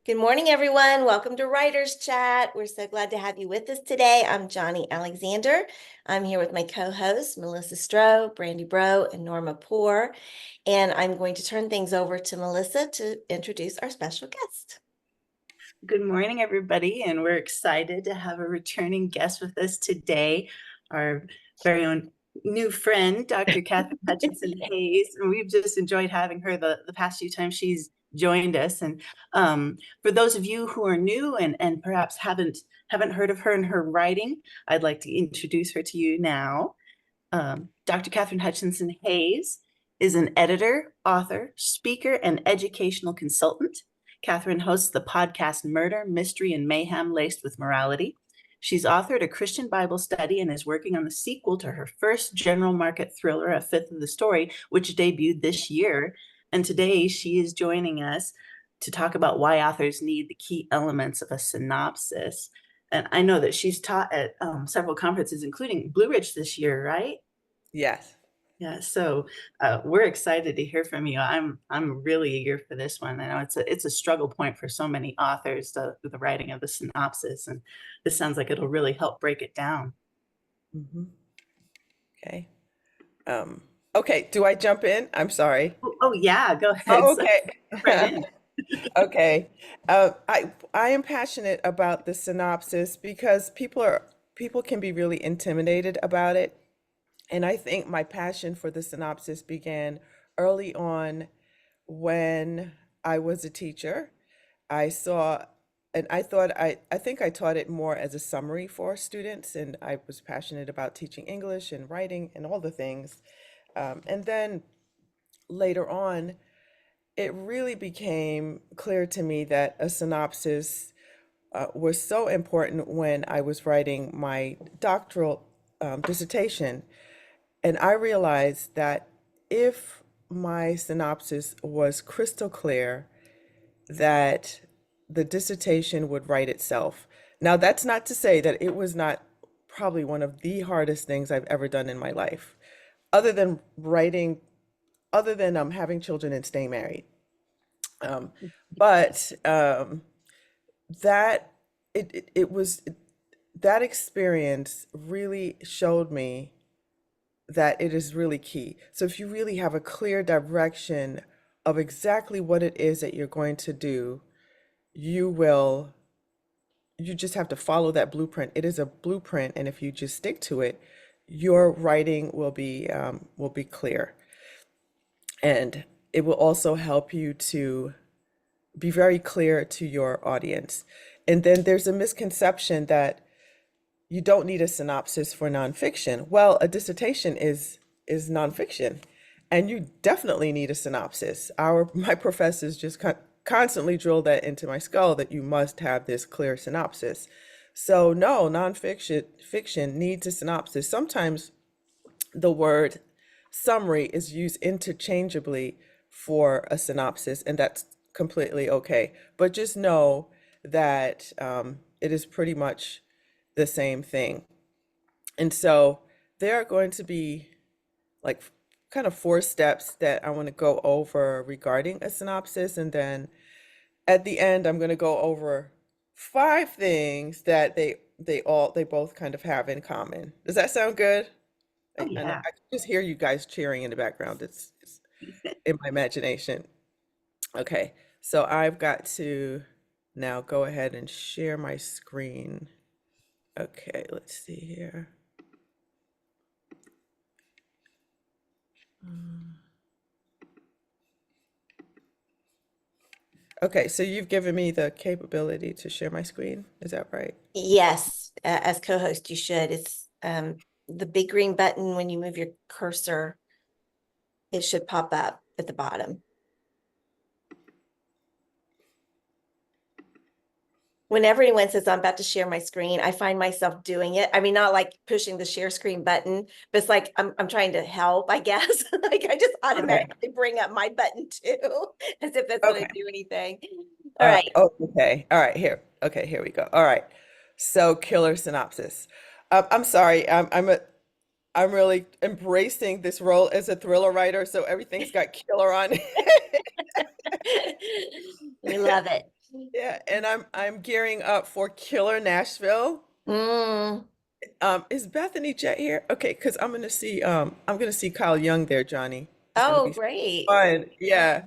Good morning, everyone. Welcome to Writers Chat. We're so glad to have you with us today. I'm Johnny Alexander. I'm here with my co-hosts, Melissa Stroh, Brandy Bro, and Norma Poor. And I'm going to turn things over to Melissa to introduce our special guest. Good morning, everybody, and we're excited to have a returning guest with us today, our very own new friend, Dr. Katherine Hutchinson-Hayes, and we've just enjoyed having her the past few times she's joined us. And for those of you who are new and perhaps haven't heard of her and her writing, I'd like to introduce her to you now. Dr. Katherine Hutchinson-Hayes is an editor, author, speaker, and educational consultant. Katherine hosts the podcast Murder, Mystery, and Mayhem Laced with Morality. She's authored a Christian Bible study and is working on the sequel to her first general market thriller, A Fifth of the Story, which debuted this year. And today she is joining us to talk about why authors need the key elements of a synopsis. And I know that she's taught at several conferences, including Blue Ridge this year, right? Yes. Yeah, so we're excited to hear from you. I'm really eager for this one. I know it's a struggle point for so many authors, the writing of the synopsis, and this sounds like it'll really help break it down. Mm-hmm. Okay. Okay, do I jump in? I'm sorry. Oh yeah, go ahead. Oh, okay. Right in. Okay. I am passionate about the synopsis because people can be really intimidated about it. And I think my passion for the synopsis began early on when I was a teacher. I saw, and I think I taught it more as a summary for students, and I was passionate about teaching English and writing and all the things. And then later on, it really became clear to me that a synopsis was so important when I was writing my doctoral dissertation. And I realized that if my synopsis was crystal clear, that the dissertation would write itself. Now, that's not to say that it was not probably one of the hardest things I've ever done in my life, other than writing, other than having children and staying married. But that it was that experience really showed me that it is really key. So if you really have a clear direction of exactly what it is that you're going to do, you just have to follow that blueprint. It is a blueprint, and if you just stick to it, your writing will be clear. And it will also help you to be very clear to your audience. And then there's a misconception that you don't need a synopsis for nonfiction. Well, a dissertation is nonfiction, and you definitely need a synopsis. My professors just constantly drill that into my skull that you must have this clear synopsis. So no, fiction needs a synopsis. Sometimes the word summary is used interchangeably for a synopsis, and that's completely okay. But just know that it is pretty much the same thing. And so there are going to be like kind of 4 steps that I want to go over regarding a synopsis. And then at the end, I'm going to go over 5 things that they both kind of have in common. Does that sound good? Oh I know yeah. I can just hear you guys cheering in the background. It's in my imagination. Okay, so I've got to now go ahead and share my screen. Okay, let's see here. Okay, so you've given me the capability to share my screen. Is that right? Yes, as co-host, you should. It's the big green button when you move your cursor. It should pop up at the bottom. Whenever anyone says I'm about to share my screen, I find myself doing it. I mean, not like pushing the share screen button, but it's like I'm trying to help, I guess. Like I just automatically bring up my button too, as if that's going to do anything. All right. Oh, okay. All right. Here. Okay. Here we go. All right. So, killer synopsis. I'm sorry. I'm really embracing this role as a thriller writer. So everything's got killer on it. We love it. Yeah, and I'm gearing up for Killer Nashville. Mm. Is Bethany Jet here? Okay, because I'm gonna see Kyle Young there, Johnny. It's gonna Oh, be great. fun. Yeah.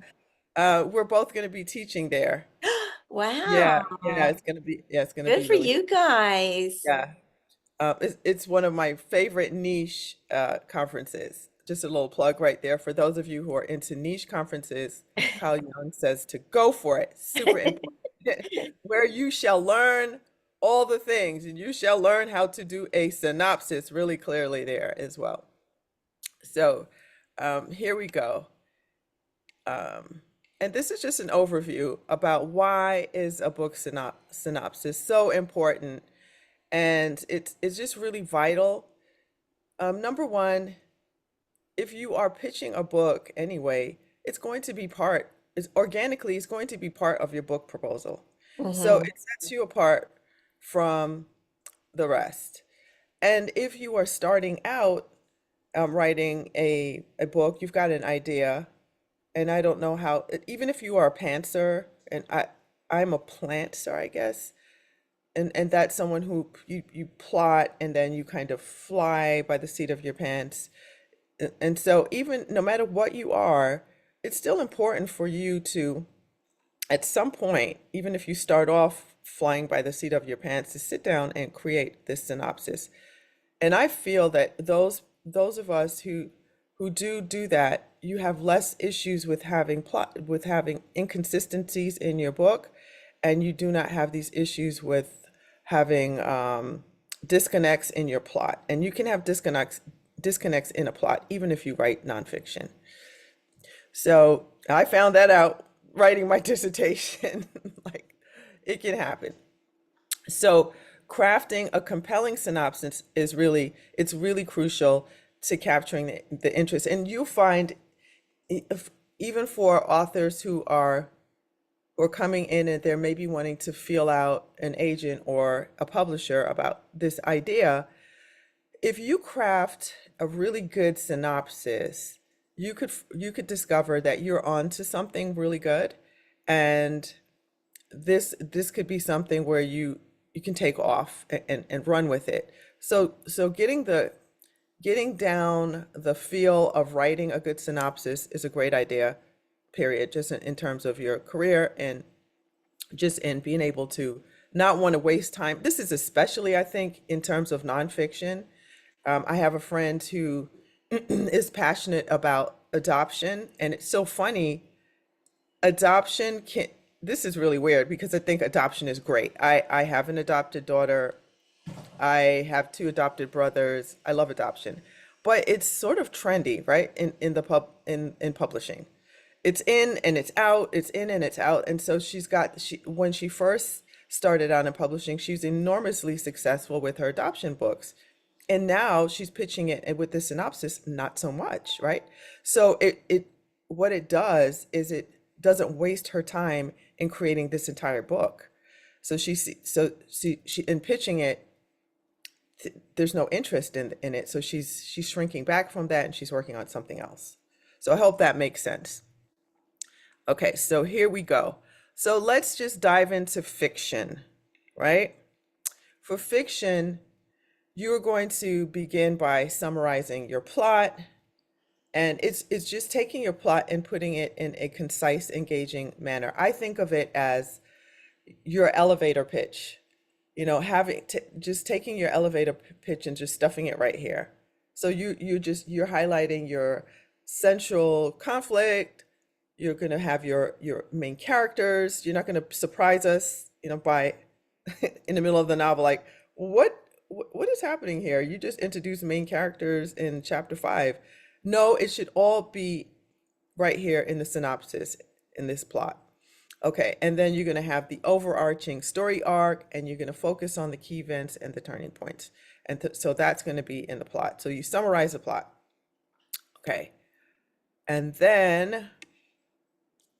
Yeah. We're both gonna be teaching there. Yeah, yeah, Wow. it's gonna Good be for really you guys. yeah. It's one of my favorite niche conferences. Just a little plug right there for those of you who are into niche conferences. Kyle Young says to go for it. Super important. Where you shall learn all the things, and you shall learn how to do a synopsis really clearly there as well. So here we go. Um, and this is just an overview about why is a book synopsis so important, and it's just really vital. Number one, if you are pitching a book anyway, it's going to be it's going to be part of your book proposal. So Hmm. it sets you apart from the rest. And if you are starting out writing a book, you've got an idea, and I don't know how, even if you are a pantser, and I'm a plantser, I guess, and that's someone who you plot and then you kind of fly by the seat of your pants. And so even no matter what you are, it's still important for you to, at some point, even if you start off flying by the seat of your pants, to sit down and create this synopsis. And I feel that those of us who do that, you have less issues with having inconsistencies in your book, and you do not have these issues with having disconnects in your plot. And you can have disconnects in a plot even if you write nonfiction. So I found that out writing my dissertation. Like, it can happen. So crafting a compelling synopsis it's really crucial to capturing the interest. And you'll find if, even for authors who are or coming in and they're maybe wanting to feel out an agent or a publisher about this idea, if you craft a really good synopsis, you could discover that you're onto something really good, and this could be something where you can take off and run with it. So getting down the feel of writing a good synopsis is a great idea, period, just in terms of your career and just in being able to not want to waste time. This is especially, I think, in terms of nonfiction. I have a friend who is passionate about adoption, and it's so funny. Adoption can, this is really weird because I think adoption is great. I have an adopted daughter. I have two adopted brothers. I love adoption, but it's sort of trendy, right? In publishing, it's in and it's out. It's in and it's out. And so when she first started out in publishing, she was enormously successful with her adoption books, and now she's pitching it with the synopsis, not so much, right? So it what it does is it doesn't waste her time in creating this entire book. So she in pitching it, there's no interest in it. So she's shrinking back from that and she's working on something else. So I hope that makes sense. Okay, so here we go. So let's just dive into fiction, right? For fiction, you're going to begin by summarizing your plot, and it's just taking your plot and putting it in a concise, engaging manner. I think of it as your elevator pitch. Just taking your elevator pitch and just stuffing it right here. So you're highlighting your central conflict. You're going to have your main characters. You're not going to surprise us, by in the middle of the novel, like what is happening here? You just introduced main characters in chapter 5. No, it should all be right here in the synopsis in this plot. Okay, and then you're going to have the overarching story arc, and you're going to focus on the key events and the turning points. And so that's going to be in the plot. So you summarize the plot. Okay, and then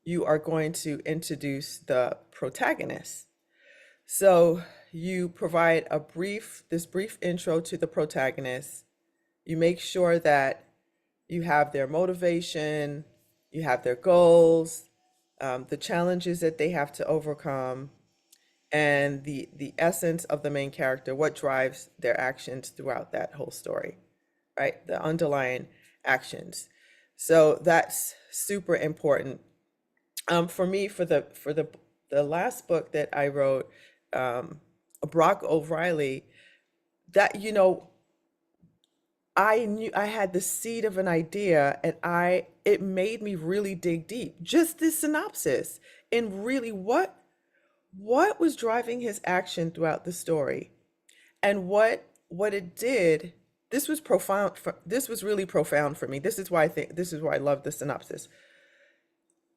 you are going to introduce the protagonist. So you provide this brief intro to the protagonist. You make sure that you have their motivation, you have their goals, the challenges that they have to overcome, and the essence of the main character, what drives their actions throughout that whole story, right? The underlying actions. So that's super important. For me, for the last book that I wrote, Brock O'Reilly, that I knew I had the seed of an idea, and it made me really dig deep. Just this synopsis, and really what was driving his action throughout the story, and what it did. This was profound. This was really profound for me. This is why I love the synopsis.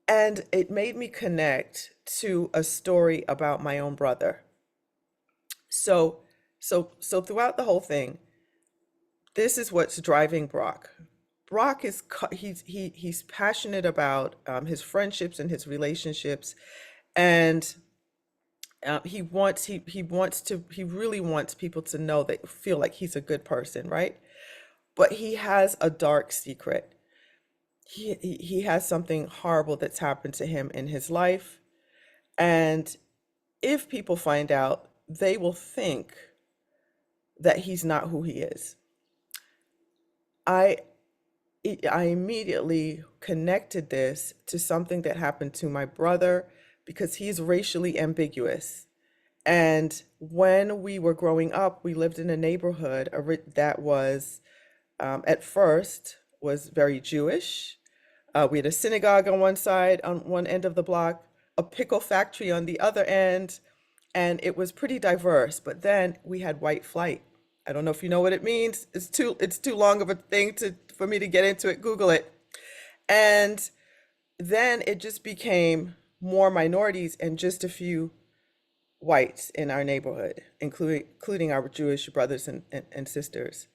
And it made me connect to a story about my own brother. So so throughout the whole thing, this is what's driving Brock. Brock is he's passionate about his friendships and his relationships, and he really wants people to know, that feel like he's a good person, right? But he has a dark secret. He has something horrible that's happened to him in his life, and if people find out, they will think that he's not who he is. I I immediately connected this to something that happened to my brother, because he's racially ambiguous. And when we were growing up, we lived in a neighborhood that was, at first, was very Jewish. We had a synagogue on one side, on one end of the block, a pickle factory on the other end, and it was pretty diverse. But then we had white flight. I don't know if you know what it means. It's too long of a thing for me to get into it. Google it. And then it just became more minorities and just a few whites in our neighborhood, including our Jewish brothers and sisters.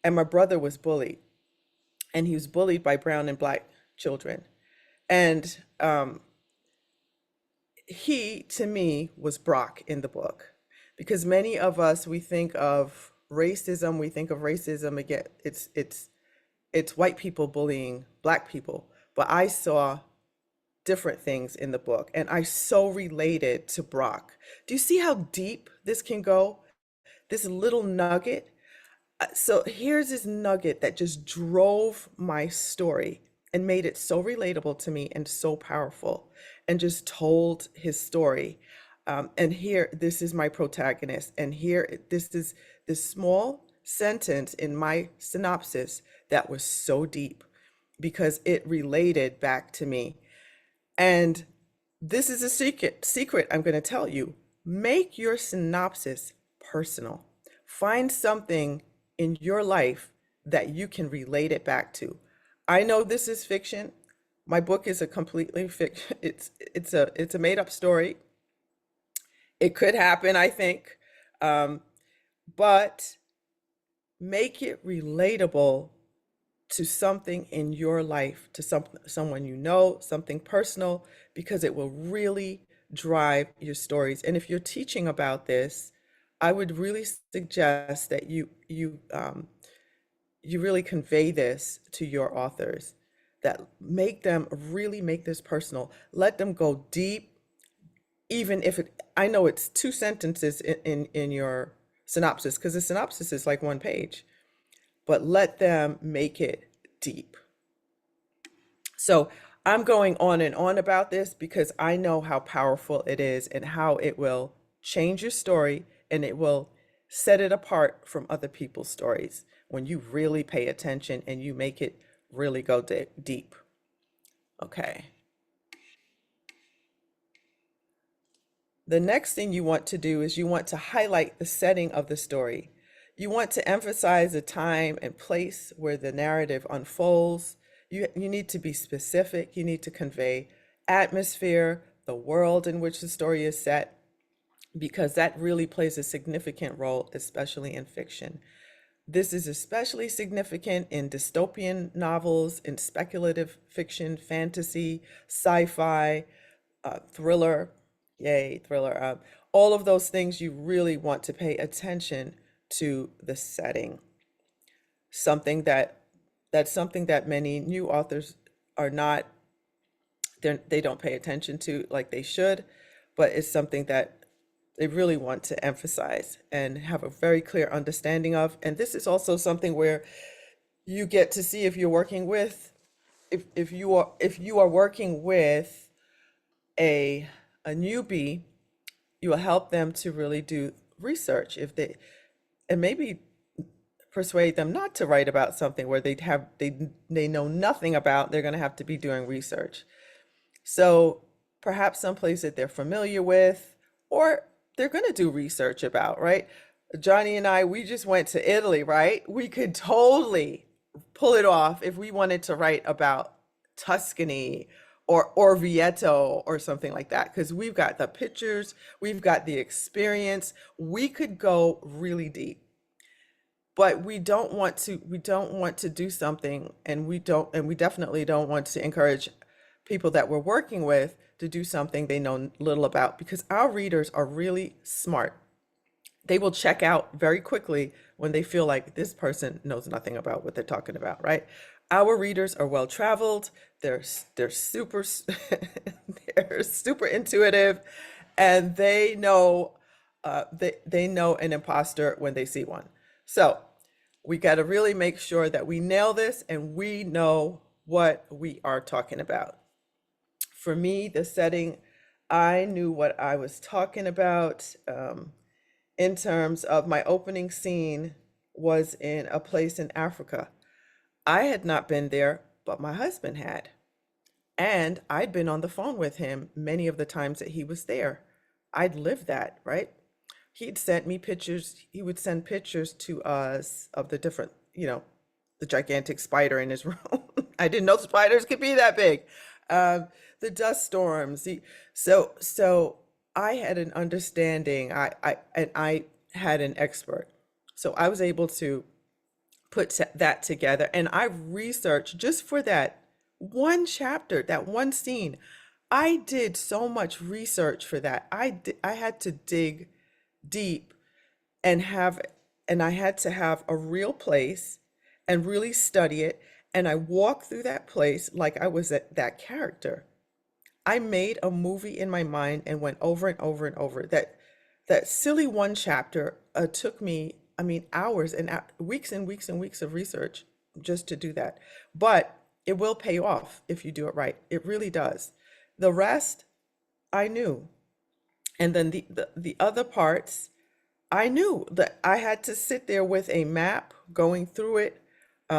And my brother was bullied, and he was bullied by brown and black children. And he, to me, was Brock in the book, because many of us, we think of racism again, it's white people bullying black people, but I saw different things in the book, and I so related to Brock. Do you see how deep this can go? This little nugget. So here's this nugget that just drove my story and made it so relatable to me and so powerful, and just told his story. And here, this is my protagonist. And here, this is this small sentence in my synopsis that was so deep, because it related back to me. And this is a secret I'm going to tell you. Make your synopsis personal. Find something in your life that you can relate it back to. I know this is fiction. My book is a completely fiction. It's a made up story. It could happen, I think, but make it relatable to something in your life, to someone you know, something personal, because it will really drive your stories. And if you're teaching about this, I would really suggest that you really convey this to your authors, that really make this personal. Let them go deep, even if I know it's two sentences in your synopsis, because the synopsis is like one page, but let them make it deep. So I'm going on and on about this because I know how powerful it is, and how it will change your story, and it will set it apart from other people's stories when you really pay attention and you make it really go deep. Okay. The next thing you want to do is you want to highlight the setting of the story. You want to emphasize the time and place where the narrative unfolds. You need to be specific. You need to convey atmosphere, the world in which the story is set, because that really plays a significant role, especially in fiction. This is especially significant in dystopian novels, in speculative fiction, fantasy, sci-fi, thriller, yay, thriller. All of those things, you really want to pay attention to the setting. That's something that many new authors are not, they don't pay attention to like they should, but it's something that they really want to emphasize and have a very clear understanding of. And this is also something where you get to see if you're working with, if you are working with a newbie, you will help them to really do research if they, and maybe persuade them not to write about something where they know nothing about. They're going to have to be doing research. So perhaps someplace that they're familiar with, or they're going to do research about, right? Johnny and I, we just went to Italy, right? We could totally pull it off if we wanted to write about Tuscany or Orvieto or something like that, because we've got the pictures, we've got the experience. We could go really deep. But we don't want to do something, and we definitely don't want to encourage people that we're working with to do something they know little about, because our readers are really smart. They will check out very quickly when they feel like this person knows nothing about what they're talking about, right? Our readers are well traveled. They're super they're super intuitive, and they know they know an imposter when they see one. So we got to really make sure that we nail this and we know what we are talking about. For me, the setting, I knew what I was talking about. In terms of my opening scene was in a place in Africa. I had not been there, but my husband had. And I'd been on the phone with him many of the times that he was there. I'd lived that, right? He'd sent me pictures. He would send pictures to us of the different, the gigantic spider in his room. I didn't know spiders could be that big. The dust storms. So I had an understanding. I had an expert. So I was able to put that together, and I researched just for that one chapter, that one scene. I did so much research for that. I had to dig deep and I had to have a real place and really study it. And I walked through that place like I was that character. I made a movie in my mind and went over and over and over. That silly one chapter took me, I mean, hours and weeks and weeks and weeks of research just to do that. But it will pay off if you do it right. It really does. The rest, I knew. And then the other parts, I knew that I had to sit there with a map, going through it,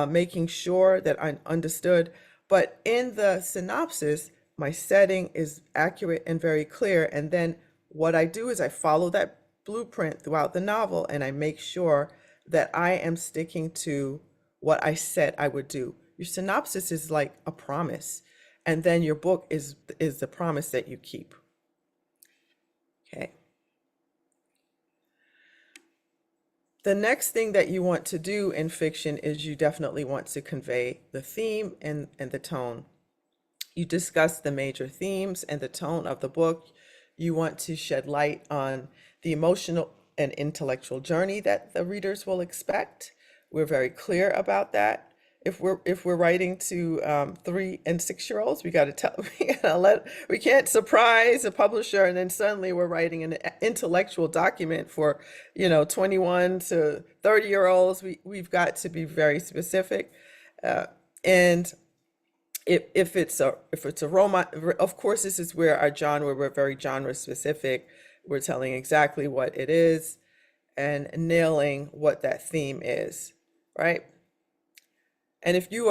making sure that I understood. But in the synopsis, my setting is accurate and very clear. And then what I do is I follow that blueprint throughout the novel, and I make sure that I am sticking to what I said I would do. Your synopsis is like a promise, and then your book is the promise that you keep. Okay. The next thing that you want to do in fiction is you definitely want to convey the theme and the tone. You discuss the major themes and the tone of the book. You want to shed light on the emotional and intellectual journey that the readers will expect. We're very clear about that. If we're writing to 3- and 6-year-olds, we we can't surprise a publisher and then suddenly we're writing an intellectual document for 21 to 30-year-olds. We've got to be very specific, and if it's a romance, of course, this is where our genre, we're very genre specific. We're telling exactly what it is and nailing what that theme is, right? And if you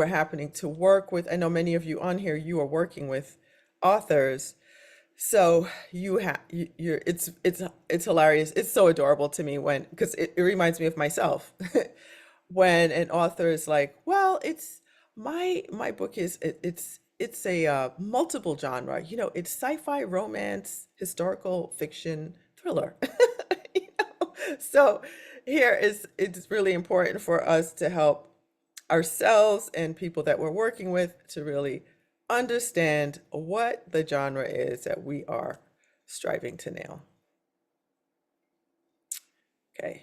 are happening to work with, I know many of you on here, you are working with authors, so it's hilarious. It's so adorable to me because it reminds me of myself when an author is like, well, it's my book is it's a multiple genre, it's sci-fi, romance, historical fiction, thriller. So it's really important for us to help ourselves and people that we're working with to really understand what the genre is that we are striving to nail. Okay,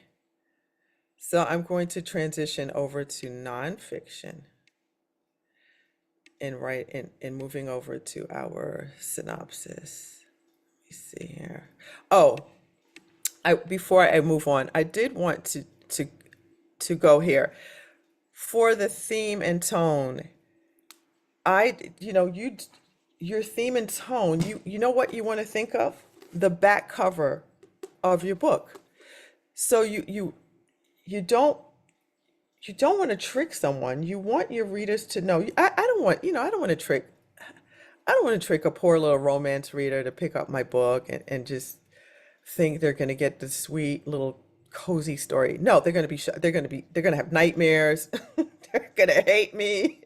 so I'm going to transition over to nonfiction and moving over to our synopsis. Let me see here. Oh, before I move on, I did want to go here for the theme and tone. Your theme and tone, you know what you want to think of? The back cover of your book. So you don't want to trick someone. You want your readers to know. I don't want, I don't want to trick a poor little romance reader to pick up my book and just think they're going to get the sweet little cozy story. No, they're going to have nightmares. They're going to hate me.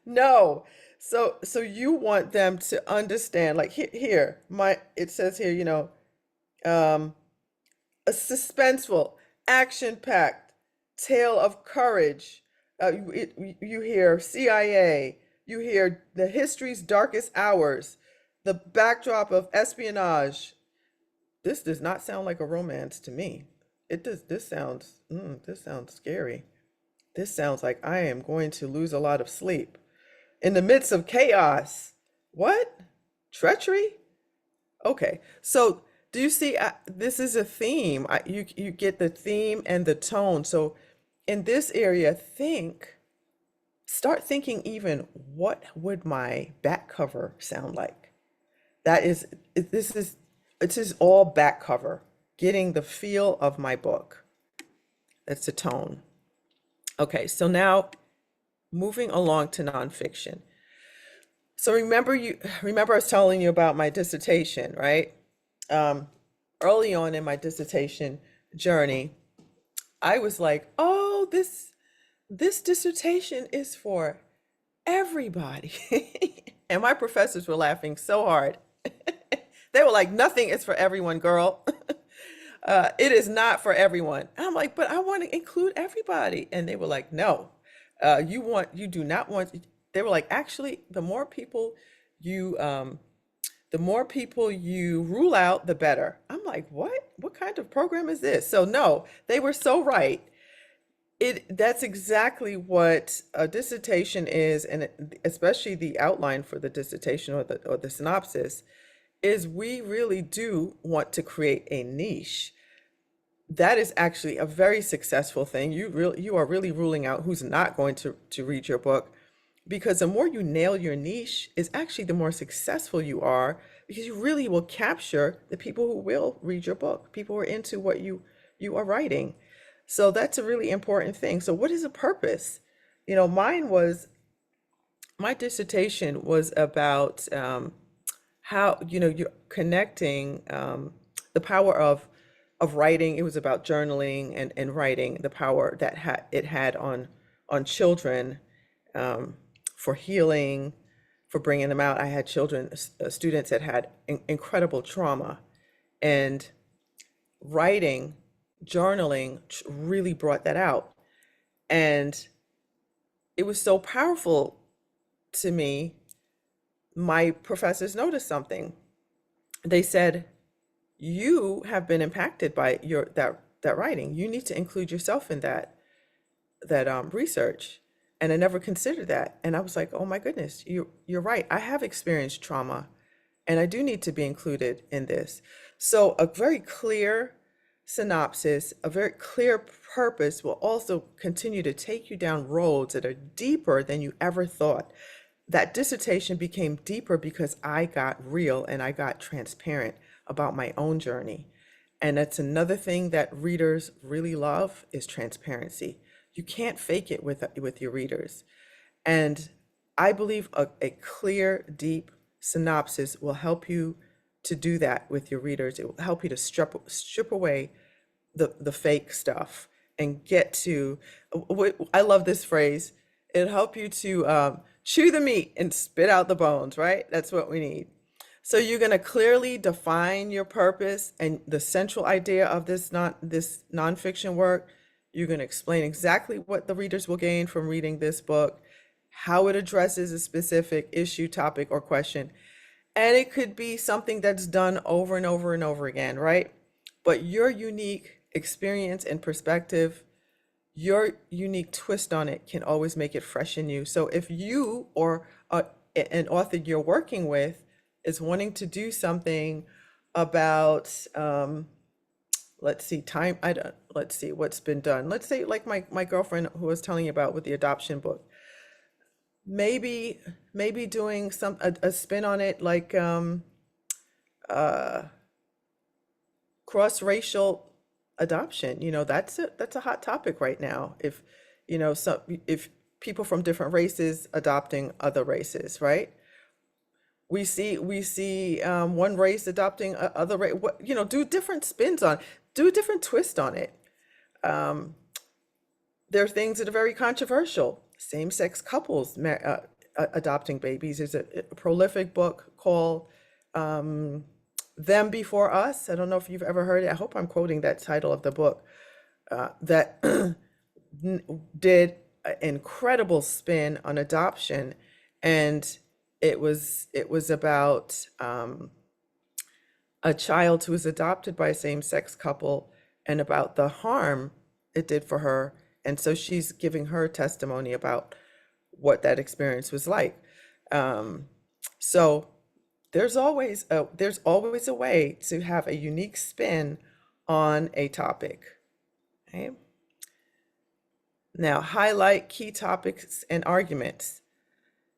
No. So you want them to understand, like it says here, um, a suspenseful, action-packed tale of courage. You hear CIA, you hear the history's darkest hours, the backdrop of espionage. This does not sound like a romance to me. It does. This sounds scary. This sounds like I am going to lose a lot of sleep in the midst of chaos. What? Treachery? Okay. So do you see? This is a theme. You get the theme and the tone. So in this area, start thinking even what would my back cover sound like? That is, it is all back cover, getting the feel of my book. That's the tone. Okay, so now moving along to nonfiction. So remember I was telling you about my dissertation, right? Early on in my dissertation journey, I was like, oh, this dissertation is for everybody. And my professors were laughing so hard. They were like, nothing is for everyone, girl. It is not for everyone. And I'm like, but I want to include everybody. And they were like, no, you do not want. They were like, actually, the more people you rule out, the better. I'm like, what kind of program is this? So no, they were so right. That's exactly what a dissertation is, and especially the outline for the dissertation or the synopsis, is we really do want to create a niche. That is actually a very successful thing. You are really ruling out who's not going to read your book, because the more you nail your niche is actually the more successful you are, because you really will capture the people who will read your book, people who are into what you are writing. So that's a really important thing. So what is a purpose? My dissertation was about how, you're connecting the power of writing. It was about journaling and writing, the power that it had on children, for healing, for bringing them out. I had students that had incredible trauma, and writing, journaling really brought that out. And it was so powerful to me. My professors noticed something. They said, you have been impacted by that writing. You need to include yourself in that research. And I never considered that. And I was like, oh my goodness, you're right. I have experienced trauma, and I do need to be included in this. So a very clear synopsis, a very clear purpose will also continue to take you down roads that are deeper than you ever thought. That dissertation became deeper because I got real and I got transparent about my own journey. And that's another thing that readers really love, is transparency. You can't fake it with your readers. And I believe a clear, deep synopsis will help you to do that with your readers. It will help you to strip away the fake stuff and get to, I love this phrase, it'll help you to chew the meat and spit out the bones, right? That's what we need. So you're going to clearly define your purpose and the central idea of this nonfiction work. You're going to explain exactly what the readers will gain from reading this book, how it addresses a specific issue, topic, or question. And it could be something that's done over and over and over again, right? But your unique experience and perspective, your unique twist on it can always make it fresh in you. So if you or an author you're working with is wanting to do something about let's see, time, I don't, let's see what's been done. Let's say like my girlfriend who was telling you about with the adoption book, maybe, maybe doing a spin on it, like, uh, cross-racial adoption. That's a hot topic right now. If people from different races adopting other races, right? We see one race adopting other race. Do different spins on, do a different twist on it. Um, there are things that are very controversial. Same-sex couples adopting babies. There's a prolific book called Them Before Us. I don't know if you've ever heard it. I hope I'm quoting that title of the book. That did an incredible spin on adoption, and it was about a child who was adopted by a same-sex couple, and about the harm it did for her. And so she's giving her testimony about what that experience was like. So there's always a way to have a unique spin on a topic. Okay. Now, highlight key topics and arguments.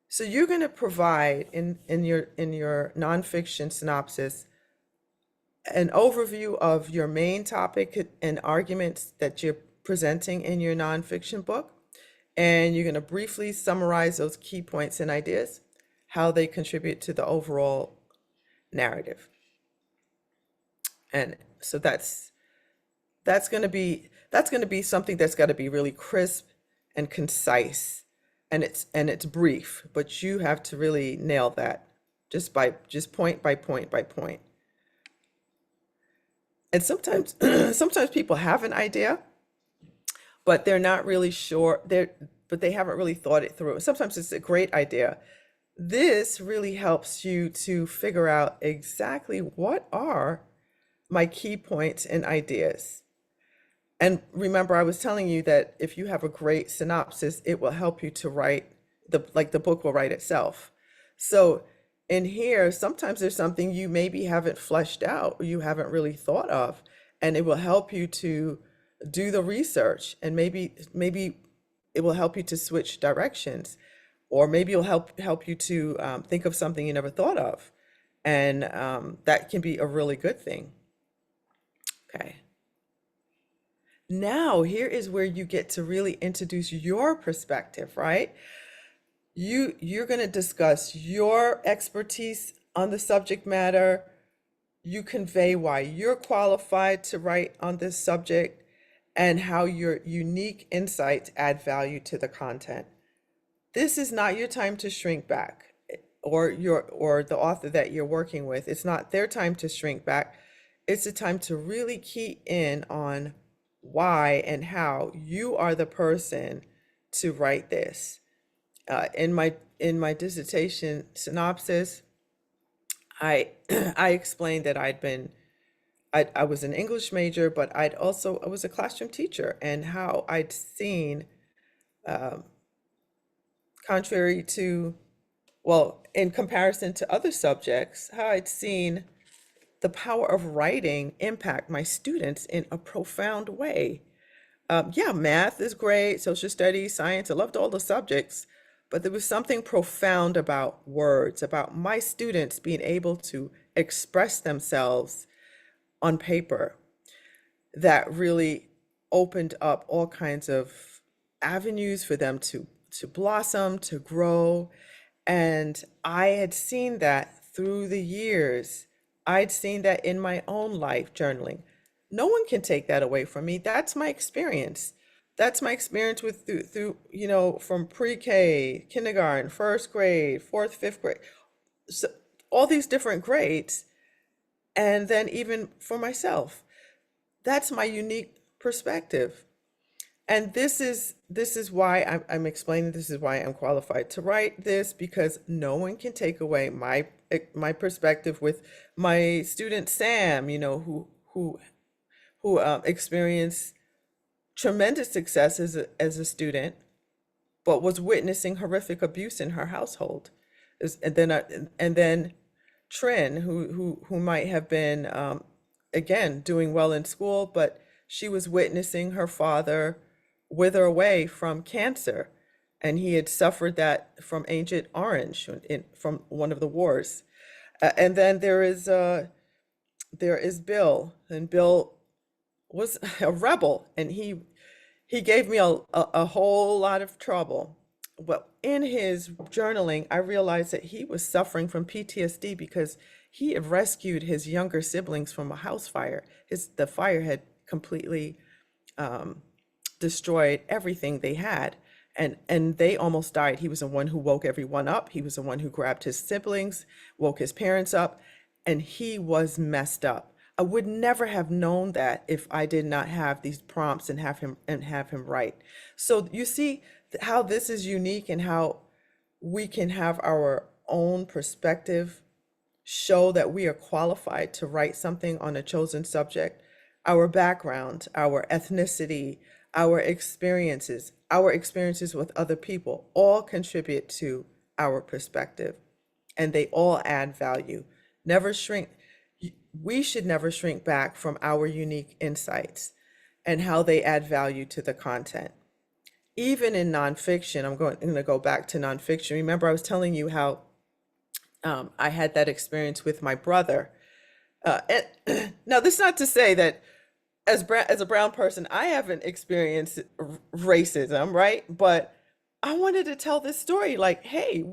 So you're going to provide in your nonfiction synopsis an overview of your main topic and arguments that you're presenting in your nonfiction book, and you're going to briefly summarize those key points and ideas, how they contribute to the overall narrative. And so that's going to be something that's got to be really crisp and concise, and it's brief, but you have to really nail that just point by point by point. And sometimes sometimes people have an idea, but they're not really sure, but they haven't really thought it through. Sometimes it's a great idea. This really helps you to figure out exactly what are my key points and ideas. And remember, I was telling you that if you have a great synopsis, it will help you to write the book will write itself. So in here, sometimes there's something you maybe haven't fleshed out, or you haven't really thought of, and it will help you to do the research, and maybe it will help you to switch directions, or maybe it'll help you to think of something you never thought of, and that can be a really good thing. Okay. Now, here is where you get to really introduce your perspective, right? You're going to discuss your expertise on the subject matter. You convey why you're qualified to write on this subject, and how your unique insights add value to the content. This is not your time to shrink back, or the author that you're working with. It's not their time to shrink back. It's a time to really key in on why and how you are the person to write this. In my dissertation synopsis, I I explained that I was an English major, but I was a classroom teacher, and how I'd seen, contrary to, well, in comparison to other subjects, how I'd seen the power of writing impact my students in a profound way. Yeah, math is great, social studies, science, I loved all the subjects, but there was something profound about words, about my students being able to express themselves on paper, that really opened up all kinds of avenues for them to blossom, to grow. And I had seen that through the years. I'd seen that in my own life journaling. No one can take that away from me. That's my experience. That's my experience with through from pre-K, kindergarten, first grade, fourth, fifth grade, so all these different grades, and then even for myself. That's my unique perspective. And this is why I'm explaining, this is why I'm qualified to write this, because no one can take away my perspective with my student Sam, who experienced tremendous success as a student, but was witnessing horrific abuse in her household. And then Trin, who might have been again, doing well in school, but she was witnessing her father wither away from cancer. And he had suffered that from Agent Orange from one of the wars. And then there is Bill, and Bill was a rebel, and he gave me a whole lot of trouble. But in his journaling, I realized that he was suffering from PTSD because he had rescued his younger siblings from a house fire. The fire had completely destroyed everything they had, and they almost died. He was the one who woke everyone up. He was the one who grabbed his siblings, woke his parents up, and he was messed up. I would never have known that if I did not have these prompts and have him write. So you see how this is unique, and how we can have our own perspective show that we are qualified to write something on a chosen subject. Our background, our ethnicity, our experiences with other people all contribute to our perspective, and they all add value. Never shrink. We should never shrink back from our unique insights and how they add value to the content. Even in nonfiction, I'm going to go back to nonfiction. Remember, I was telling you how I had that experience with my brother. Now, this is not to say that as a brown person, I haven't experienced racism, right? But I wanted to tell this story, like, hey,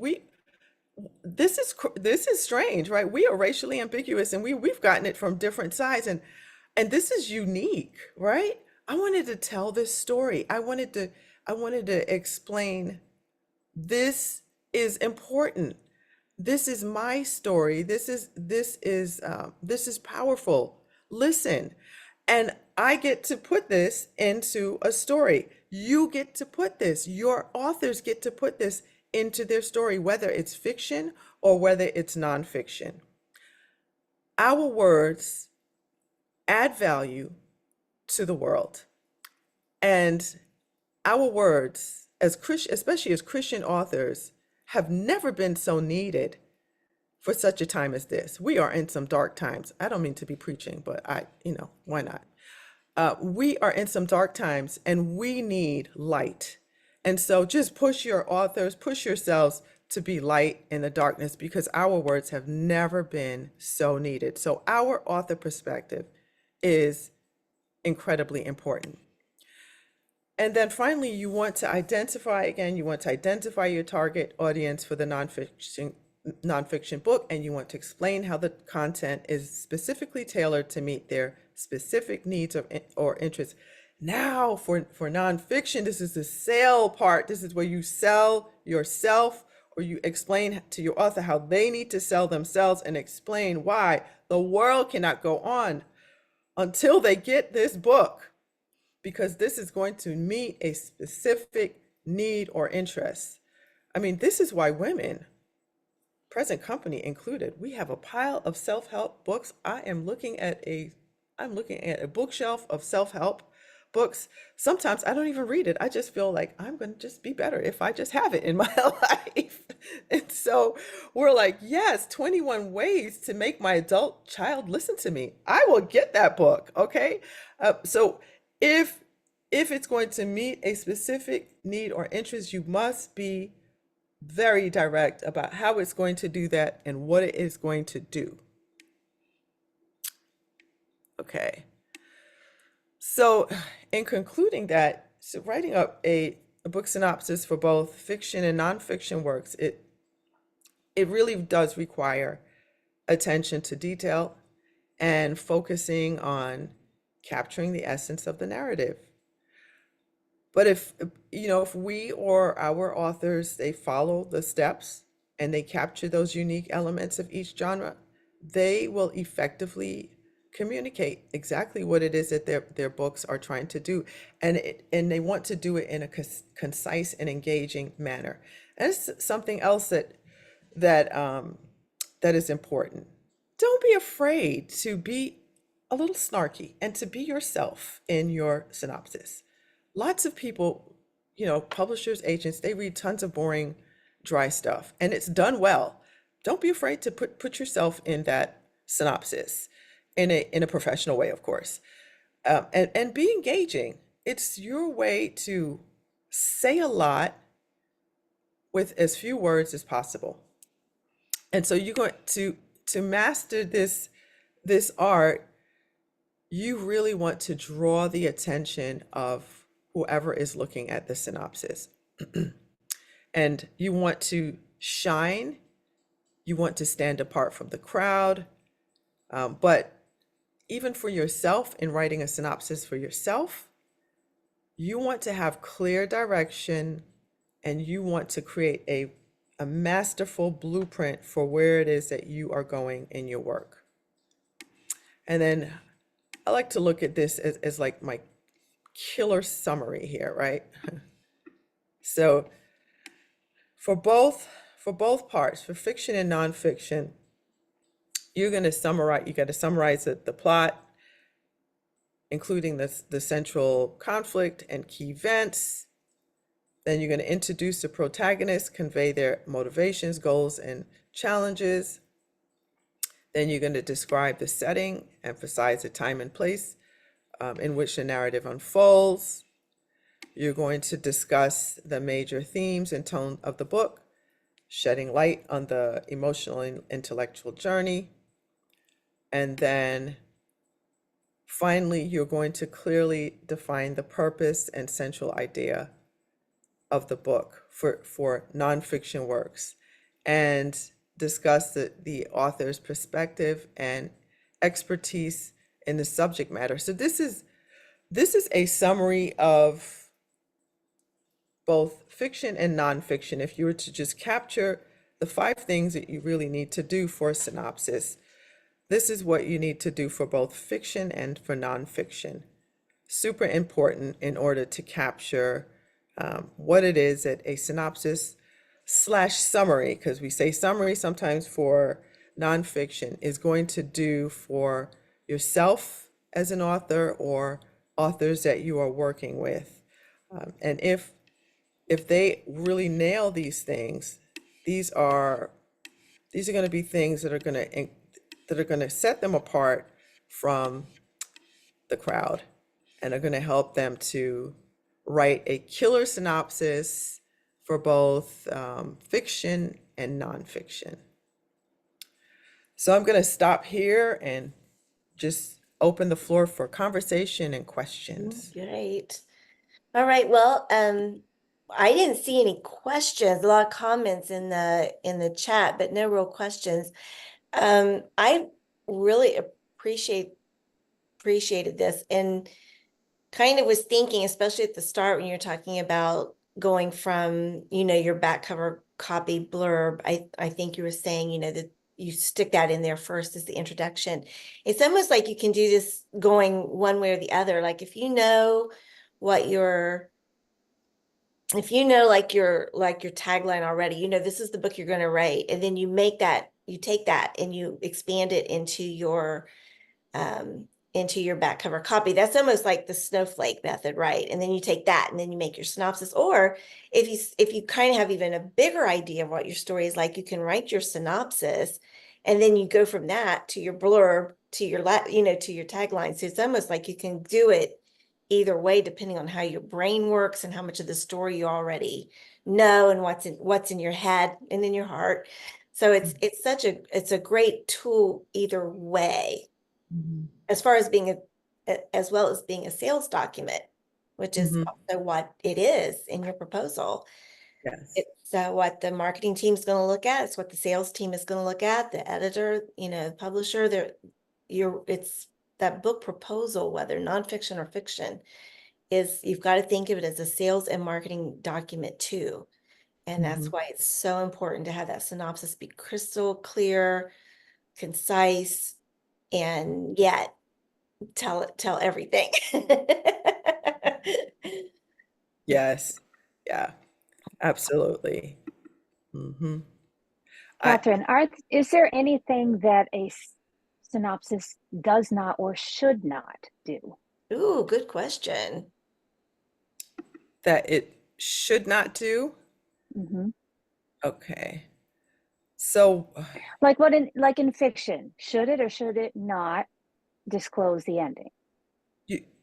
this is strange, right? We are racially ambiguous, and we've gotten it from different sides, and this is unique, right? I wanted to tell this story. I wanted to explain this is important. This is my story. This is powerful. Listen. And I get to put this into a story. You get to put this, your authors get to put this into their story, whether it's fiction or whether it's nonfiction. Our words add value to the world. And our words, especially as Christian authors, have never been so needed for such a time as this. We are in some dark times. I don't mean to be preaching, but why not? We are in some dark times, and we need light. And so just push your authors, push yourselves to be light in the darkness, because our words have never been so needed. So our author perspective is incredibly important. And then finally, you want to identify your target audience for the nonfiction book, and you want to explain how the content is specifically tailored to meet their specific needs or interests. Now for nonfiction, this is the sale part. This is where you sell yourself, or you explain to your author how they need to sell themselves, and explain why the world cannot go on until they get this book, because this is going to meet a specific need or interest. I mean, this is why women, present company included, we have a pile of self-help books. I'm looking at a bookshelf of self-help books. Sometimes I don't even read it. I just feel like I'm going to just be better if I just have it in my life. And so we're like, yes, 21 ways to make my adult child listen to me. I will get that book. Okay. So if it's going to meet a specific need or interest, you must be very direct about how it's going to do that and what it is going to do. Okay. So in concluding that, so writing up a book synopsis for both fiction and nonfiction works, it really does require attention to detail and focusing on capturing the essence of the narrative. But if we or our authors, they follow the steps and they capture those unique elements of each genre, they will effectively communicate exactly what it is that their books are trying to do, and they want to do it in a concise and engaging manner. And it's something else that is important. Don't be afraid to be a little snarky and to be yourself in your synopsis. Lots of people, publishers, agents, they read tons of boring, dry stuff, and it's done well. Don't be afraid to put yourself in that synopsis. in a professional way, of course. And be engaging. It's your way to say a lot with as few words as possible. And so you're going to master this art, you really want to draw the attention of whoever is looking at the synopsis. And you want to shine, you want to stand apart from the crowd. But even for yourself, in writing a synopsis for yourself, you want to have clear direction and you want to create a masterful blueprint for where it is that you are going in your work. And then I like to look at this as like my killer summary here, right? So for both parts, for fiction and nonfiction, you're going to summarize, you got to summarize the plot, including the central conflict and key events. Then you're going to introduce the protagonists, convey their motivations, goals, and challenges. Then you're going to describe the setting, emphasize the time and place in which the narrative unfolds. You're going to discuss the major themes and tone of the book, shedding light on the emotional and intellectual journey. And then finally, you're going to clearly define the purpose and central idea of the book for nonfiction works, and discuss the author's perspective and expertise in the subject matter. So this is a summary of both fiction and nonfiction. If you were to just capture the 5 things that you really need to do for a synopsis, this is what you need to do for both fiction and for nonfiction. Super important in order to capture what it is that a synopsis / summary, because we say summary sometimes for nonfiction, is going to do for yourself as an author or authors that you are working with. And if they really nail these things, these are going to be things that are going to set them apart from the crowd and are going to help them to write a killer synopsis for both fiction and nonfiction. So I'm going to stop here and just open the floor for conversation and questions. Great. All right. Well, I didn't see any questions, a lot of comments in the chat, but no real questions. I really appreciated this, and kind of was thinking, especially at the start when you're talking about going from, your back cover copy blurb. I think you were saying, that you stick that in there first as the introduction. It's almost like you can do this going one way or the other. Like if you know what like your tagline already, this is the book you're going to write, and then you take that and you expand it into your back cover copy. That's almost like the snowflake method, right? And then you take that and then you make your synopsis. Or if you kind of have even a bigger idea of what your story is like, you can write your synopsis and then you go from that to your blurb, to your to your tagline. So it's almost like you can do it either way, depending on how your brain works and how much of the story you already know and what's in your head and in your heart. So it's a great tool either way, as far as as well as being a sales document, which is also what it is in your proposal. Yes. It's what the marketing team is going to look at. It's what the sales team is going to look at. The editor, publisher. It's that book proposal, whether nonfiction or fiction, you've got to think of it as a sales and marketing document too. And that's why it's so important to have that synopsis be crystal clear, concise, and yet tell everything. Yes. Yeah, absolutely. I, Katherine, is there anything that a synopsis does not or should not do? Ooh, good question. that it should not do? Mhm. Okay. So Like in fiction, should it or should it not disclose the ending?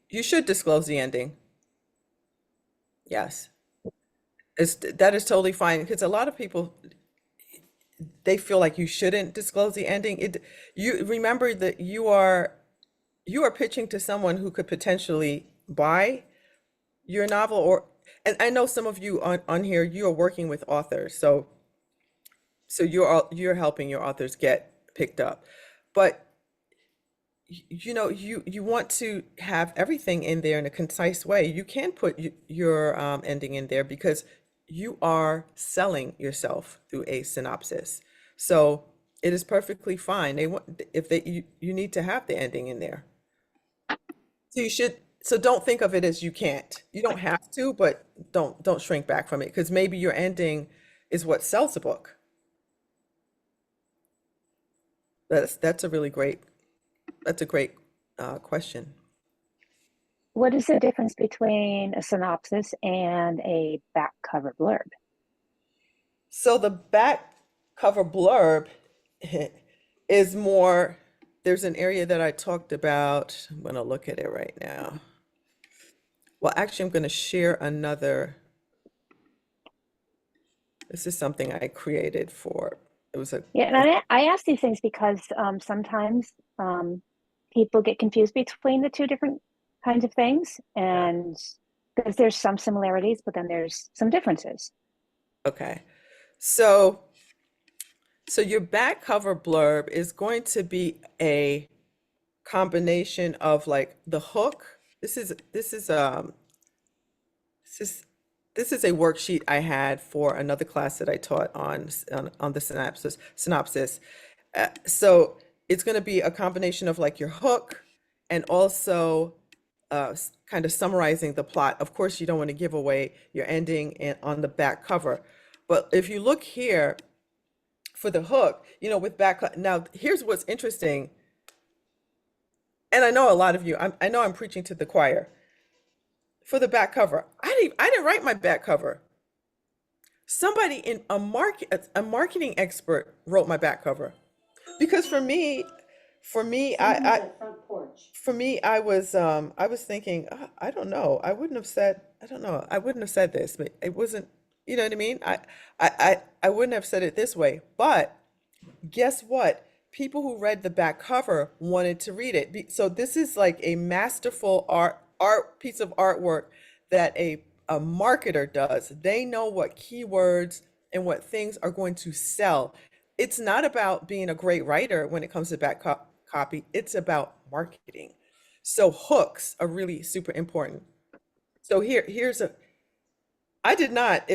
You should disclose the ending. Yes. That is totally fine because a lot of people, they feel like you shouldn't disclose the ending. You remember that you are pitching to someone who could potentially buy your novel, and I know some of you on here, you are working with authors, so you're helping your authors get picked up. But you know, you want to have everything in there in a concise way. You can put your ending in there because you are selling yourself through a synopsis. So it is perfectly fine. They want, if they you need to have the ending in there. So you should, so don't think of it as you can't. You don't have to, but don't shrink back from it because maybe your ending is what sells the book. That's a really great, that's a great question. What is the difference between a synopsis and a back cover blurb? So the back cover blurb is more, there's an area that I talked about. I'm going to look at it right now. Well, actually, I'm going to share another. This is something I created for, it was Yeah, and I ask these things because sometimes people get confused between the two different kinds of things, and because there's some similarities, but then there's some differences. Okay. So your back cover blurb is going to be a combination of like the hook. This is a worksheet I had for another class that I taught on the synopsis. So it's going to be a combination of like your hook and also kind of summarizing the plot. Of course, you don't want to give away your ending on the back cover, but if you look here for the hook, you know, with now here's what's interesting, and I know a lot of you, I know I'm preaching to the choir. For the back cover, I didn't write my back cover. Somebody in a marketing expert wrote my back cover. Because for me, I was thinking, I don't know. I wouldn't have said, I don't know. I wouldn't have said this, but it wasn't, you know what I mean? I wouldn't have said it this way, but guess what? People who read the back cover wanted to read it. So this is like a masterful art piece of artwork that a marketer does. They know what keywords and what things are going to sell. It's not about being a great writer when it comes to back copy. It's about marketing. So hooks are really super important. So I did not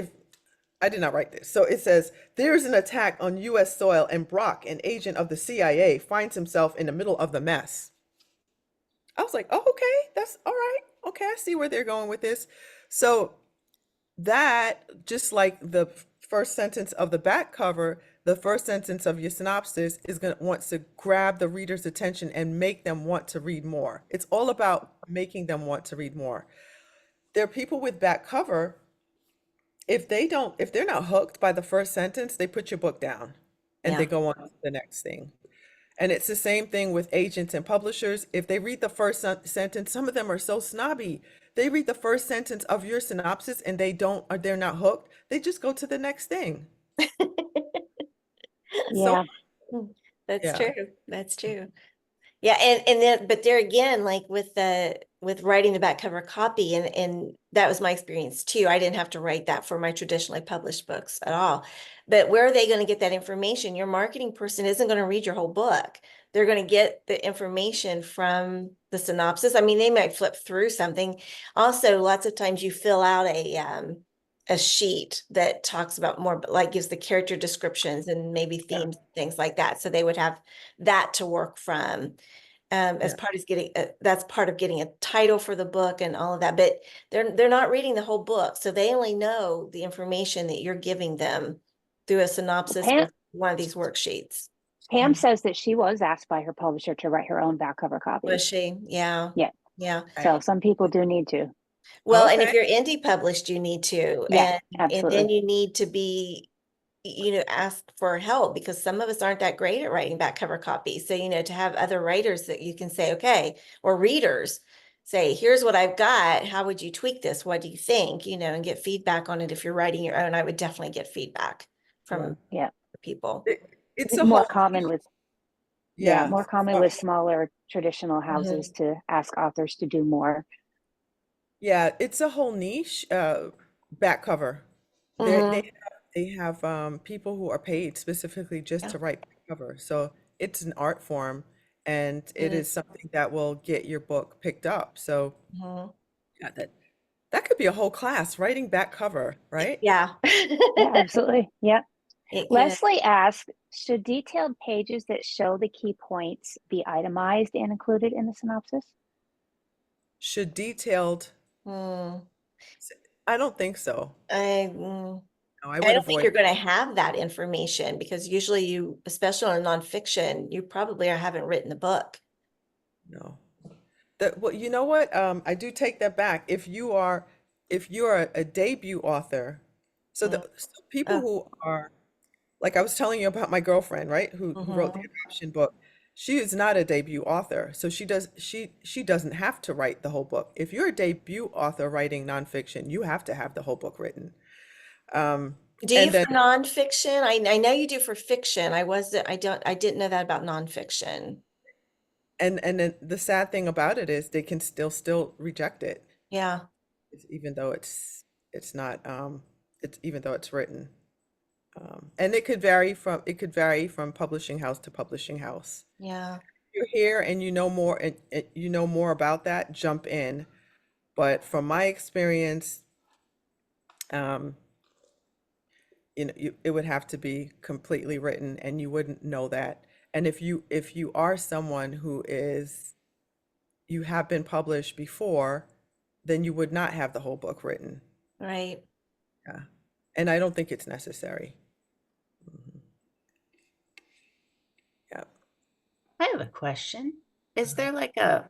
write this. So it says, there's an attack on US soil and Brock, an agent of the CIA, finds himself in the middle of the mess. I was like, oh, okay, that's all right. Okay, I see where they're going with this. So that, just like the first sentence of the back cover, the first sentence of your synopsis is going to want to grab the reader's attention and make them want to read more. It's all about making them want to read more. There are people with back cover, if they're not hooked by the first sentence, they put your book down and they go on to the next thing. And it's the same thing with agents and publishers. If they read the first sentence, some of them are so snobby. They read the first sentence of your synopsis and they're not hooked. They just go to the next thing. Yeah. That's true. That's true. Yeah, and then, but there again, like with writing the back cover copy, and that was my experience too. I didn't have to write that for my traditionally published books at all. But where are they going to get that information? Your marketing person isn't going to read your whole book. They're going to get the information from the synopsis. I mean, they might flip through something. Also, lots of times you fill out a sheet that talks about more, but like gives the character descriptions and maybe themes, things like that. So they would have that to work from. As part of getting that's part of getting a title for the book and all of that, but they're not reading the whole book, so they only know the information that you're giving them through a synopsis or one of these worksheets. Pam says that she was asked by her publisher to write her own back cover copy. Was she? Yeah. So some people do need to. Well, and if you're indie published, you need to, and then absolutely. you need to be ask for help, because some of us aren't that great at writing back cover copy. So, to have other writers that you can say, okay, or readers say, here's what I've got. How would you tweak this? What do you think? And get feedback on it. If you're writing your own, I would definitely get feedback from Yeah. people. It's It's a more whole, common with, yeah. more common with smaller traditional houses to ask authors to do more. Yeah, it's a whole niche, back cover. They have people who are paid specifically just to write back cover. So it's an art form, and it is something that will get your book picked up. So yeah, that could be a whole class, writing back cover, right? Yeah. Yeah, absolutely. Yeah. It can. Leslie asked, should detailed pages that show the key points be itemized and included in the synopsis? Should detailed, Mm, I don't think so. I No, I I would don't think avoid, you're going to have that information, because usually you, especially on nonfiction, you probably haven't written the book. no. Well, you know what? I do take that back. If you are a debut author, so people Oh, who are, like I was telling you about my girlfriend, right? Who wrote the mhm. adoption book. She is not a debut author, so she doesn't have to write the whole book. If you're a debut author writing nonfiction, you have to have the whole book written. Um, Do you and then for nonfiction? I know you do for fiction. I didn't know that about nonfiction. and then the sad thing about it is they can still reject it, Yeah, even though it's not it's even though it's written. And it could vary from publishing house to publishing house. yeah, You're here and you know more about that, jump in. But from my experience, um, it would have to be completely written, and you wouldn't know that. And if you are someone you have been published before, then you would not have the whole book written. right. Yeah, and I don't think it's necessary. Mhm. Yeah. I have a question. Is there like a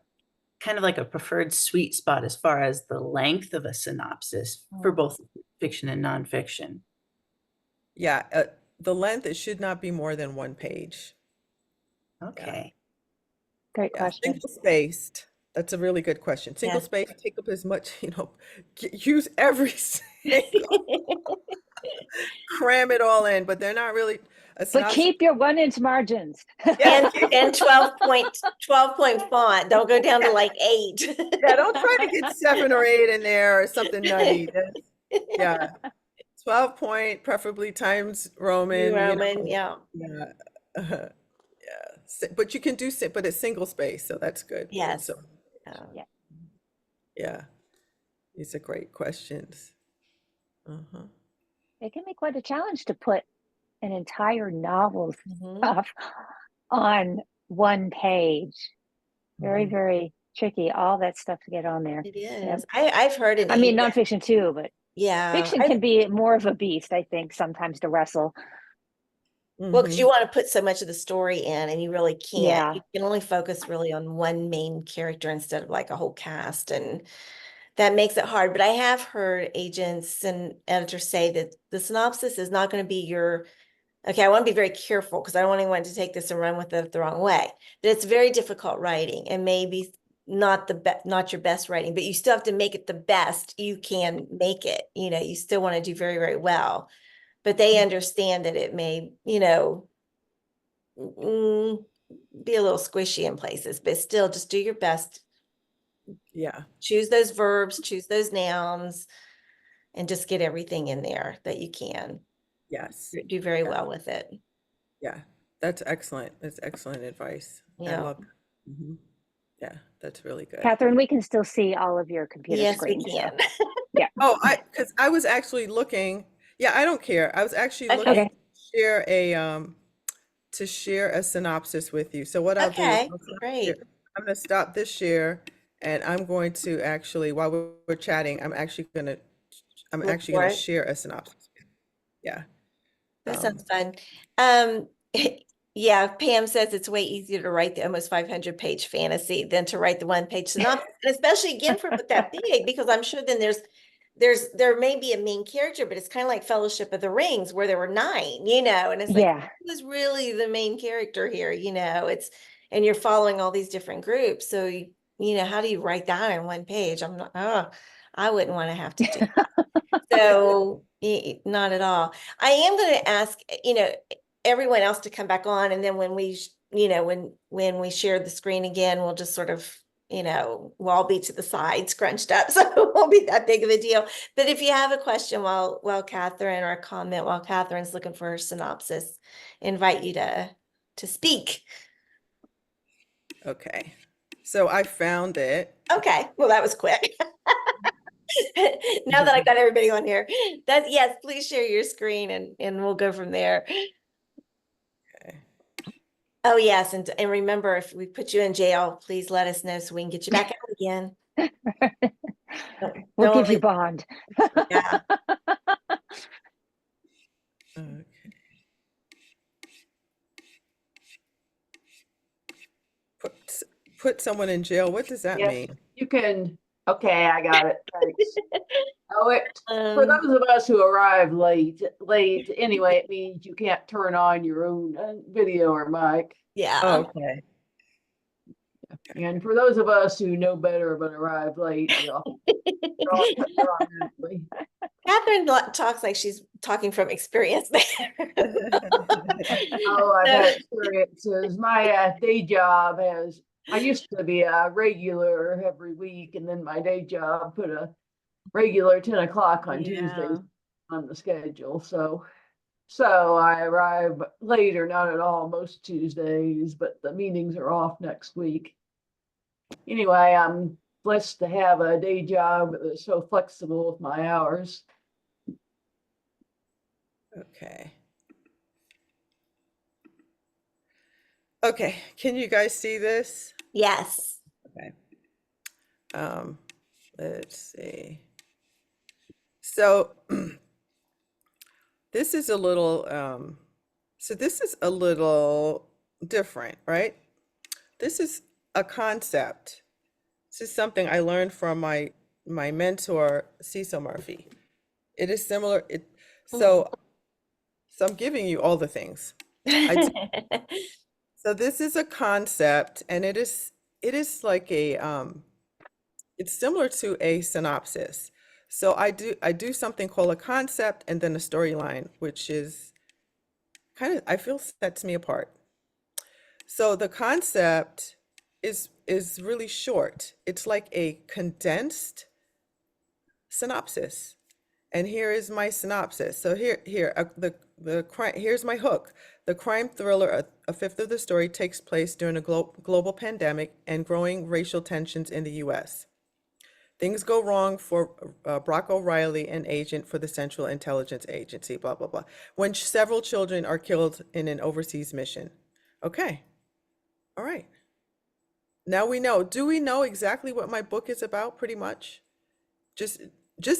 kind of like a preferred sweet spot as far as the length of a synopsis for both fiction and nonfiction? Yeah, the length, it should not be more than one page. Yeah, Okay. Great yeah. question. Single spaced. That's a really good question. Single Yes. space, take up as much, use every single, cram it all in, but they're not really a But synopsis. keep your 1-inch margins. Yeah, And 12 point font. Don't go down to like 8. yeah, don't try to get 7 or 8 in there or something nutty. Yeah, 12 point, preferably Times New Roman, Roman, yeah. yeah. Yeah. But you can but it's single space, so that's good. Yes. So, Yeah. yeah, these are great questions. Uh-huh. It can be quite a challenge to put an entire novel Mhm. stuff on one page. Very, Mhm. very tricky, all that stuff to get on there. It Yep. is. I've heard an I mean, agent. nonfiction too, but Yeah. fiction can be more of a beast, I think, sometimes to wrestle. Well, because Mhm. you want to put so much of the story in, and you really can't. Yeah. You can only focus really on one main character instead of like a whole cast, and that makes it hard. But I have heard agents and editors say that the synopsis is not going to be your, okay, I want to be very careful because I don't want anyone to take this and run with it the wrong way. That it's very difficult writing, and maybe not your best writing, but you still have to make it the best you can make it. You still want to do very, very well. But they understand that it may, be a little squishy in places, but still just do your best. Yeah, Choose those verbs, choose those nouns, and just get everything in there that you can. yes, Do very yeah, well with it. yeah. That's excellent. That's excellent advice. I Yeah. love that. Yeah, that's really good. Catherine, we can still see all of your computer Yes, we screens. So, can. yeah. Oh, because I was actually looking. Yeah, I don't care. I was actually looking Okay. to share a synopsis with you. So what I'll do is Okay, great. I'm going to stop this share, and I'm going to actually, while we're chatting, I'm actually Look going for to it. share a synopsis. Yeah. That sounds fun. Yeah, Pam says it's way easier to write the almost 500-page fantasy than to write the one-page synopsis, and especially again for a book that big, because I'm sure then there's there may be a main character, but it's kind of like Fellowship of the Rings where there were 9, and it's like, Yeah. who's really the main character here? And you're following all these different groups. So, how do you write that in one page? I wouldn't want to have to do that. So not at all. I am going to ask, everyone else to come back on. And then when when we share the screen again, we'll just sort of, we'll all be to the side scrunched up. So it won't be that big of a deal. But if you have a question while Katherine, or a comment while Katherine's looking for her synopsis, invite you to speak. Okay. So I found it. Okay. Well, that was quick. Now that I got everybody on here, yes, please share your screen and we'll go from there. Okay. Oh yes, and remember, if we put you in jail, please let us know so we can get you back out again. We'll give you leave- bond. Yeah. Okay. Put someone in jail. What does that Yes, mean? you can. Okay, I got it. Thanks. Oh, for Um, those of us who arrive late, anyway, it means you can't turn on your own video or mic. yeah. Oh, okay. And for those of us who know better but arrive late, you're all cut automatically. Katherine talks like she's talking from experience there. Oh, I've had experiences. My day job I used to be a regular every week, and then my day job put a regular 10 o'clock on Yeah. Tuesdays on the schedule. So I arrive later, not at all most Tuesdays, but the meetings are off next week. Anyway, I'm blessed to have a day job that's so flexible with my hours. Okay. Okay. Can you guys see this? Yes. Okay. Let's see. So this is a little different, right? This is a concept. This is something I learned from my mentor, Cecil Murphy. It is similar. So I'm giving you all the things. So this is a concept, and it is like it's similar to a synopsis. So I do something called a concept and then a storyline, which is kind of, I feel, sets me apart. So the concept is really short. It's like a condensed synopsis. And here is my synopsis. So here's my hook. The crime thriller, a fifth of the story, takes place during a global pandemic and growing racial tensions in the U.S. Things go wrong for Brock O'Reilly, an agent for the Central Intelligence Agency, blah, blah, blah, when several children are killed in an overseas mission. Okay. All right. Now we know. Do we know exactly what my book is about? Pretty much. Just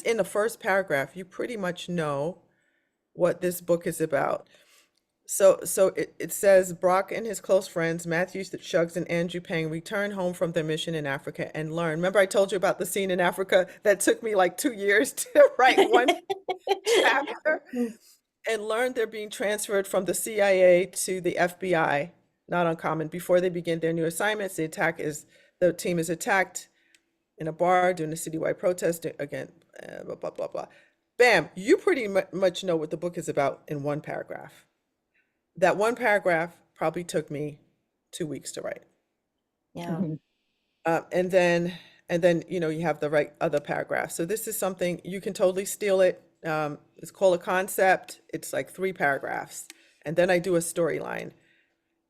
in the first paragraph, you pretty much know what this book is about. So it says Brock and his close friends, Matthew Shuggs and Andrew Pang, return home from their mission in Africa and learn. Remember I told you about the scene in Africa that took me like 2 years to write one chapter? And learn they're being transferred from the CIA to the FBI, not uncommon. Before they begin their new assignments, the team is attacked in a bar during a citywide protest again, blah, blah, blah, blah. Bam, you pretty much know what the book is about in one paragraph. That one paragraph probably took me 2 weeks to write. Yeah. And then you have the right other paragraph. So this is something you can totally steal it. It's called a concept. It's like 3 paragraphs. And then I do a storyline.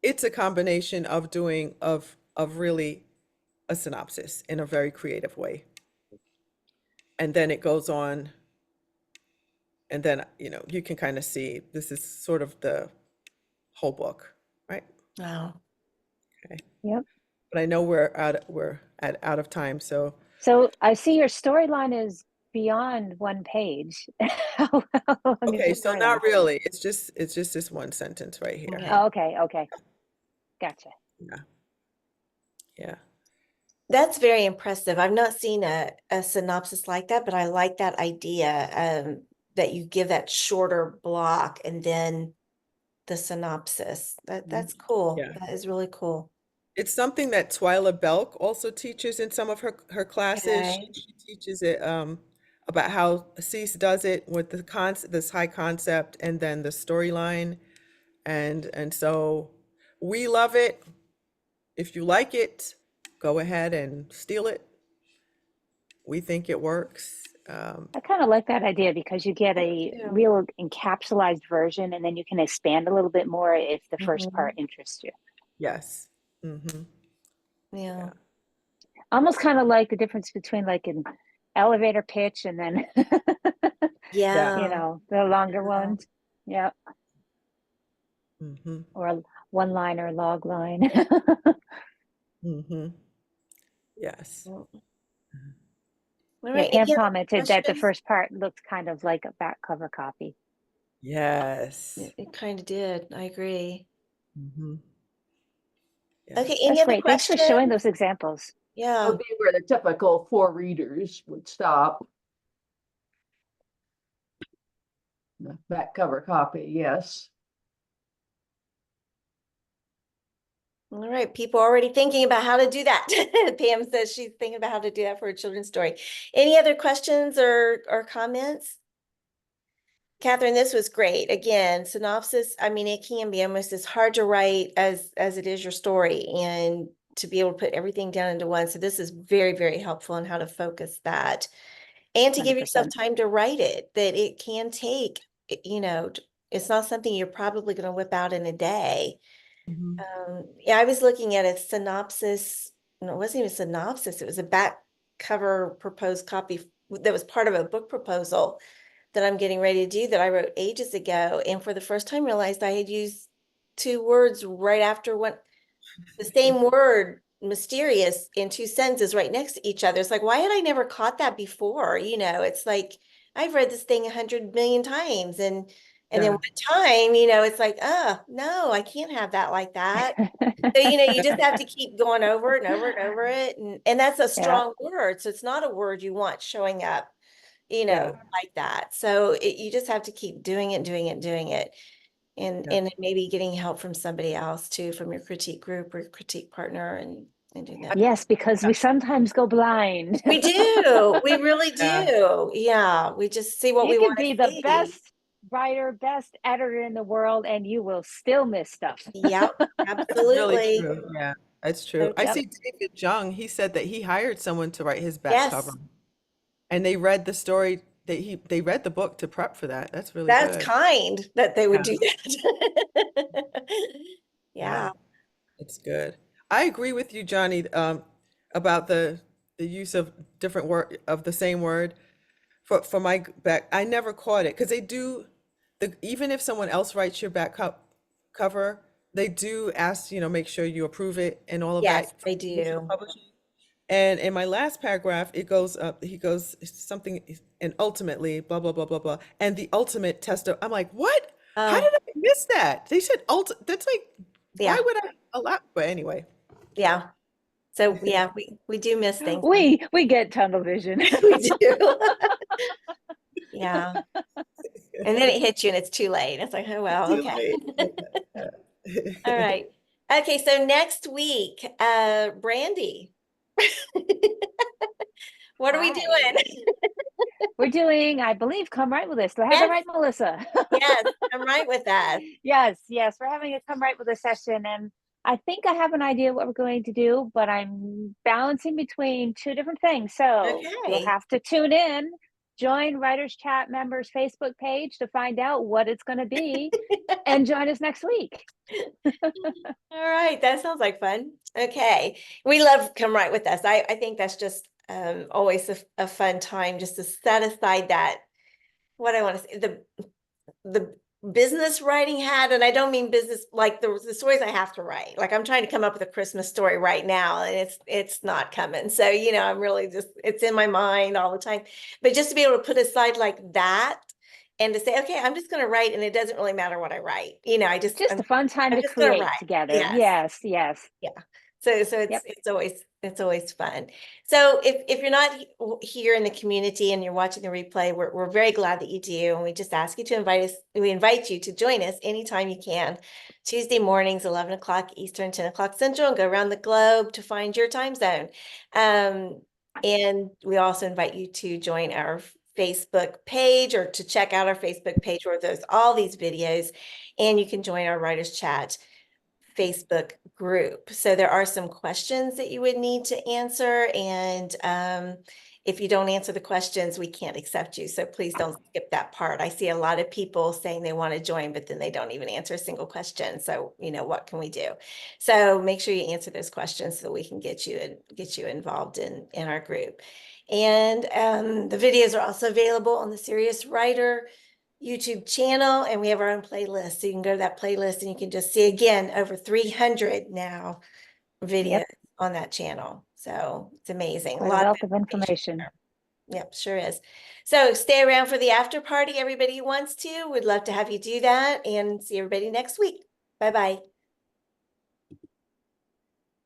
It's a combination of really a synopsis in a very creative way. And then it goes on. And then, you can kind of see this is sort of the whole book, right? Wow. Okay. Yep. But I know we're out of time, so I see your storyline is beyond one page. How long is okay, your so storyline? not really. It's just this one sentence right here. Okay. Oh, okay. Gotcha. Yeah. That's very impressive. I've not seen a synopsis like that, but I like that idea, that you give that shorter block and then the synopsis. That's cool. Yeah. That is really cool. It's something that Twyla Belk also teaches in some of her classes. Okay. She teaches it about how Cease does it with the this high concept and then the storyline. And so we love it. If you like it, go ahead and steal it. We think it works. I kind of like that idea because you get a too. real encapsulated version and then you can expand a little bit more if the first Mhm. part interests you. Yes. Mm-hmm. Yeah. Almost kind of like the difference between like an elevator pitch and then, Yeah. you know, the longer Yeah. ones. Yeah. Mm-hmm. Or a one-liner log line. Mm-hmm. Yes. All Yeah, right. Pam Any other commented that the questions? first part looked kind of like a back cover copy. Yes. It kind of did. I agree. Mm-hmm. Okay. Yes. Any That's other great. Thanks for showing questions? those examples. That Yeah. would be where the typical 4 readers would stop. The back cover copy, yes. All right. People are already thinking about how to do that. Pam says she's thinking about how to do that for a children's story. Any other questions or comments? Katherine, this was great. Again, synopsis, I mean, it can be almost as hard to write as it is your story, and to be able to put everything down into one. So this is very, very helpful in how to focus that and to give yourself 100%. time to write it, that it can take, you know, it's not something you're probably going to whip out in a day. Mm-hmm. Yeah, I was looking at a synopsis. No, it wasn't even a synopsis. It was a back cover proposed copy that was part of a book proposal that I'm getting ready to do that I wrote ages ago. And for the first time realized I had used 2 words right after one, the same word, mysterious, in 2 sentences right next to each other. It's like, why had I never caught that before? You know, it's like I've read this thing 100 million times, and then Yeah. one time, you know, it's like, oh no, I can't have that like that. So, you know, you just have to keep going over and over and over it. And that's a Yeah. strong word. So it's not a word you want showing up, you know, Yeah. like that. So you just have to keep doing it, doing it, doing it. And Yeah. and maybe getting help from somebody else too, from your critique group or your critique partner, and doing that. Yes, because we sometimes go blind. We do. We really Yeah. do. Yeah. We just see what You we can want be to the see. best writer, best editor in the world, and you will still miss stuff. Yep. That's really Absolutely. true. Yeah, that's true. So, I yep. see David Jung, he said that he hired someone to write his back Yes. cover. And they read the story that they read the book to prep for that. That's really That's good. kind that they would Yeah. do that. Yeah. It's good. I agree with you, Johnny, about the use of different word of the same word for my back. I never caught it because they do even if someone else writes your cover, they do ask, make sure you approve it and all of Yes, that they with your do. publishing. And in my last paragraph, it goes up, he goes something, and ultimately, blah, blah, blah, blah, blah. And the ultimate test of, I'm like, what? How did I miss that? They said, that's like, why Yeah. would I allow? But anyway. Yeah. So yeah, we do miss things. We get tunnel vision. We do. Yeah. And then it hits you and it's too late. It's like, oh well, okay. All right. Okay, so next week, Brandy. What are we doing? We're doing, I believe, Come Write With Us. Do I have that right, Melissa? Yes, I'm right with that. Yes, we're having a Come Write With Us session, and I think I have an idea what we're going to do, but I'm balancing between 2 different things. So you'll Okay. have to tune in, join Writers Chat members Facebook page to find out what it's going to be, and join us next week. All right, that sounds like fun. Okay, we love Come Write With Us. I think that's just always a fun time just to set aside that, what I want to say, the business writing hat, and I don't mean business like the stories I have to write. Like I'm trying to come up with a Christmas story right now, and it's not coming. So I'm really just, it's in my mind all the time. But just to be able to put aside like that and to say, okay, I'm just going to write, and it doesn't really matter what I write. Just a fun time I'm to just going to create write. together. Yes. Yeah. So Yep. it's always fun. So if you're not here in the community and you're watching the replay, we're very glad that you do. And we just ask you to we invite you to join us anytime you can. Tuesday mornings, 11 o'clock Eastern, 10 o'clock Central, and go around the globe to find your time zone. And we also invite you to join our Facebook page or to check out our Facebook page where there's all these videos, and you can join our Writers Chat Facebook group. So there are some questions that you would need to answer. And if you don't answer the questions, we can't accept you. So please don't skip that part. I see a lot of people saying they want to join, but then they don't even answer a single question. So, what can we do? So make sure you answer those questions so that we can get you involved in our group. And the videos are also available on the Serious Writer YouTube channel, and we have our own playlist. So you can go to that playlist and you can just see again over 300 now videos on that channel. So it's amazing. Quite a wealth of information. there. Yep, sure is. So stay around for the after party. Everybody who wants to, we'd love to have you do that, and see everybody next week. Bye-bye.